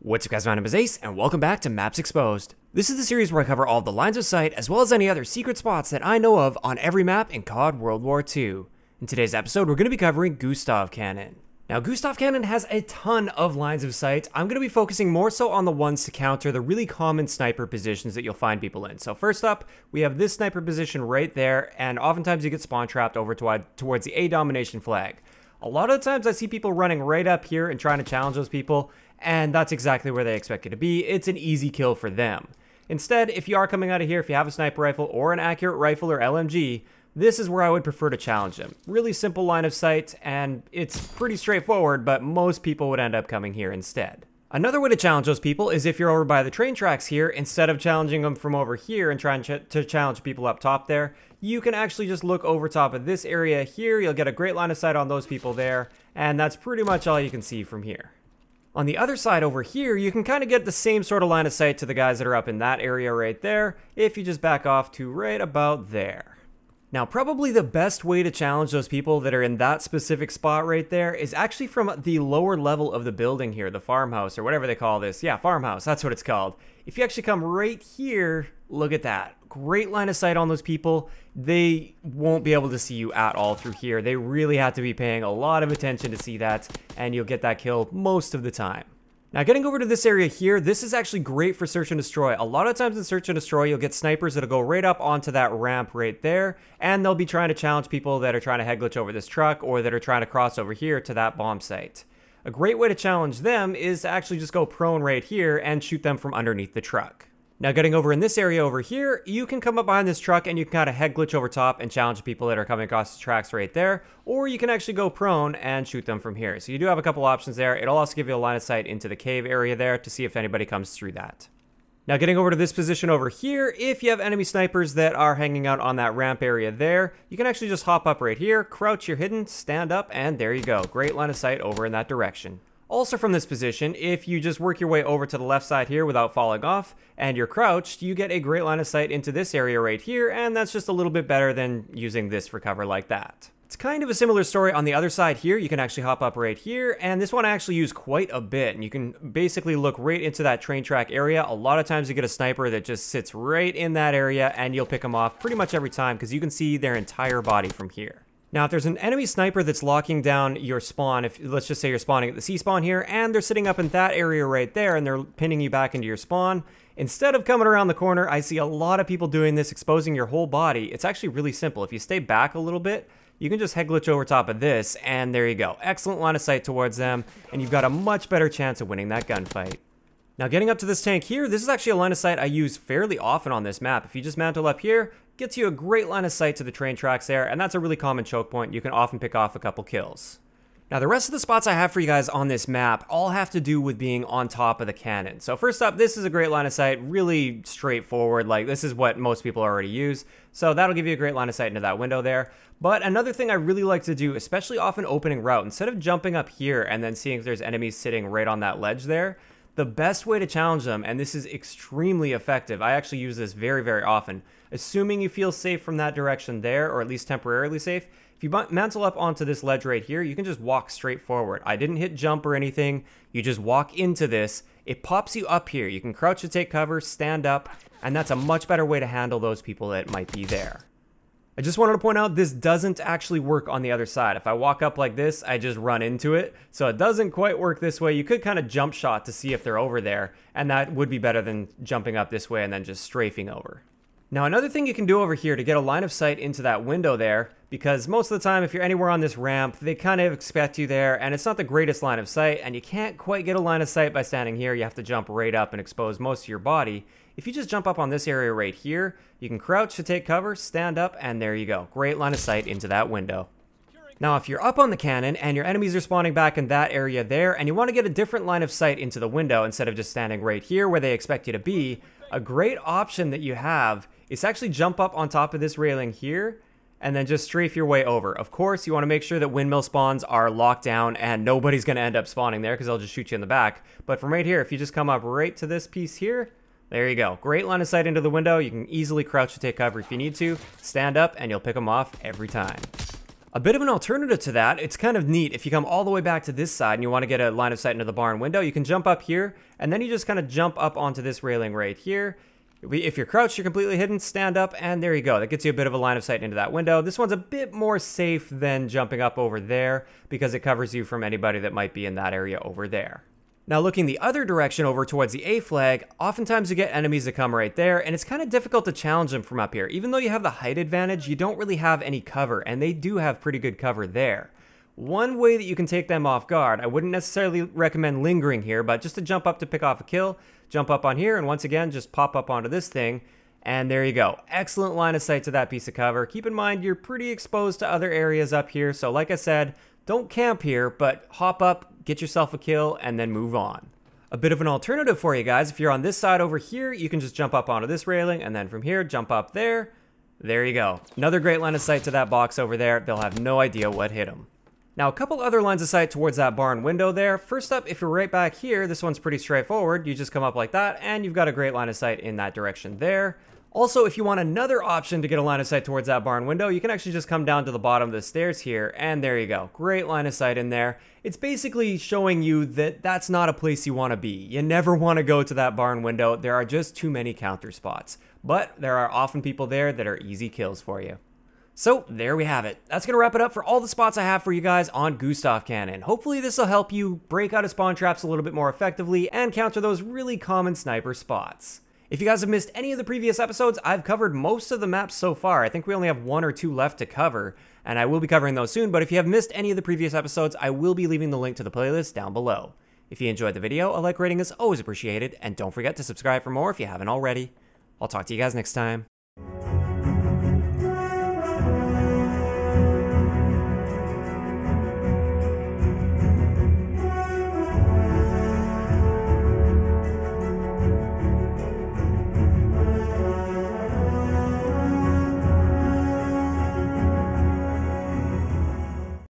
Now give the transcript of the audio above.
What's up guys, my name is Ace, and welcome back to Maps Exposed. This is the series where I cover all the lines of sight as well as any other secret spots that I know of on every map in CoD World War II. In today's episode, we're going to be covering Gustav Cannon. Now, Gustav Cannon has a ton of lines of sight. I'm going to be focusing more so on the ones to counter the really common sniper positions that you'll find people in. So first up, we have this sniper position right there, and oftentimes you get spawn trapped over towards the A domination flag. A lot of the times I see people running right up here and trying to challenge those people, and that's exactly where they expect you to be. It's an easy kill for them. Instead, if you are coming out of here, if you have a sniper rifle or an accurate rifle or LMG, this is where I would prefer to challenge them. Really simple line of sight, and it's pretty straightforward, but most people would end up coming here instead. Another way to challenge those people is if you're over by the train tracks here, instead of challenging them from over here and trying to challenge people up top there, you can actually just look over top of this area here. You'll get a great line of sight on those people there, and that's pretty much all you can see from here. On the other side over here, you can kind of get the same sort of line of sight to the guys that are up in that area right there, if you just back off to right about there. Now, probably the best way to challenge those people that are in that specific spot right there is actually from the lower level of the building here, the farmhouse, or whatever they call this. Yeah, farmhouse, that's what it's called. If you actually come right here, look at that. Great line of sight on those people. They won't be able to see you at all through here. They really have to be paying a lot of attention to see that, and you'll get that kill most of the time. Now, getting over to this area here, this is actually great for search and destroy. A lot of times in search and destroy, you'll get snipers that'll go right up onto that ramp right there, and they'll be trying to challenge people that are trying to head glitch over this truck or that are trying to cross over here to that bomb site. A great way to challenge them is to actually just go prone right here and shoot them from underneath the truck. Now, getting over in this area over here, you can come up behind this truck and you can kind of head glitch over top and challenge people that are coming across the tracks right there, or you can actually go prone and shoot them from here. So you do have a couple options there. It'll also give you a line of sight into the cave area there to see if anybody comes through that. Now, getting over to this position over here, if you have enemy snipers that are hanging out on that ramp area there, you can actually just hop up right here, crouch your hidden, stand up, and there you go. Great line of sight over in that direction. Also from this position, if you just work your way over to the left side here without falling off, and you're crouched, you get a great line of sight into this area right here, and that's just a little bit better than using this for cover like that. It's kind of a similar story on the other side here. You can actually hop up right here, and this one I actually use quite a bit, and you can basically look right into that train track area. A lot of times you get a sniper that just sits right in that area, and you'll pick them off pretty much every time because you can see their entire body from here. Now, if there's an enemy sniper that's locking down your spawn, if let's just say you're spawning at the C spawn here, and they're sitting up in that area right there, and they're pinning you back into your spawn, instead of coming around the corner, I see a lot of people doing this, exposing your whole body. It's actually really simple. If you stay back a little bit, you can just head glitch over top of this, and there you go. Excellent line of sight towards them, and you've got a much better chance of winning that gunfight. Now, getting up to this tank here, this is actually a line of sight I use fairly often on this map. If you just mantle up here, gets you a great line of sight to the train tracks there, and that's a really common choke point. You can often pick off a couple kills. Now, the rest of the spots I have for you guys on this map all have to do with being on top of the cannon. So first up, this is a great line of sight, really straightforward. Like, this is what most people already use. So that'll give you a great line of sight into that window there. But another thing I really like to do, especially off an opening route, instead of jumping up here and then seeing if there's enemies sitting right on that ledge there, the best way to challenge them, and this is extremely effective, I actually use this very, very often, assuming you feel safe from that direction there, or at least temporarily safe, if you mantle up onto this ledge right here, you can just walk straight forward. I didn't hit jump or anything, you just walk into this, it pops you up here, you can crouch to take cover, stand up, and that's a much better way to handle those people that might be there. I just wanted to point out this doesn't actually work on the other side. If I walk up like this, I just run into it. So it doesn't quite work this way. You could kind of jump shot to see if they're over there, and that would be better than jumping up this way and then just strafing over. Now, another thing you can do over here to get a line of sight into that window there, because most of the time if you're anywhere on this ramp, they kind of expect you there, and it's not the greatest line of sight, and you can't quite get a line of sight by standing here. You have to jump right up and expose most of your body. If you just jump up on this area right here, you can crouch to take cover, stand up, and there you go. Great line of sight into that window. Now, if you're up on the cannon and your enemies are spawning back in that area there, and you want to get a different line of sight into the window instead of just standing right here where they expect you to be, a great option that you have is to actually jump up on top of this railing here and then just strafe your way over. Of course, you want to make sure that windmill spawns are locked down and nobody's going to end up spawning there because they'll just shoot you in the back. But from right here, if you just come up right to this piece here, there you go. Great line of sight into the window. You can easily crouch to take cover if you need to. Stand up and you'll pick them off every time. A bit of an alternative to that, it's kind of neat. If you come all the way back to this side and you want to get a line of sight into the barn window, you can jump up here, and then you just kind of jump up onto this railing right here. If you're crouched, you're completely hidden, stand up, and there you go. That gets you a bit of a line of sight into that window. This one's a bit more safe than jumping up over there because it covers you from anybody that might be in that area over there. Now looking the other direction over towards the A flag, oftentimes you get enemies that come right there, and it's kind of difficult to challenge them from up here. Even though you have the height advantage, you don't really have any cover, and they do have pretty good cover there. One way that you can take them off guard, I wouldn't necessarily recommend lingering here, but just to jump up to pick off a kill, jump up on here, and once again, just pop up onto this thing, and there you go. Excellent line of sight to that piece of cover. Keep in mind, you're pretty exposed to other areas up here, so like I said, don't camp here, but hop up, get yourself a kill, and then move on. A bit of an alternative for you guys, if you're on this side over here, you can just jump up onto this railing, and then from here, jump up there. There you go. Another great line of sight to that box over there. They'll have no idea what hit them. Now, a couple other lines of sight towards that barn window there. First up, if you're right back here, this one's pretty straightforward. You just come up like that, and you've got a great line of sight in that direction there. Also, if you want another option to get a line of sight towards that barn window, you can actually just come down to the bottom of the stairs here, and there you go. Great line of sight in there. It's basically showing you that that's not a place you want to be. You never want to go to that barn window. There are just too many counter spots. But there are often people there that are easy kills for you. So there we have it. That's going to wrap it up for all the spots I have for you guys on Gustav Cannon. Hopefully this will help you break out of spawn traps a little bit more effectively and counter those really common sniper spots. If you guys have missed any of the previous episodes, I've covered most of the maps so far. I think we only have 1 or 2 left to cover, and I will be covering those soon, but if you have missed any of the previous episodes, I will be leaving the link to the playlist down below. If you enjoyed the video, a like rating is always appreciated, and don't forget to subscribe for more if you haven't already. I'll talk to you guys next time.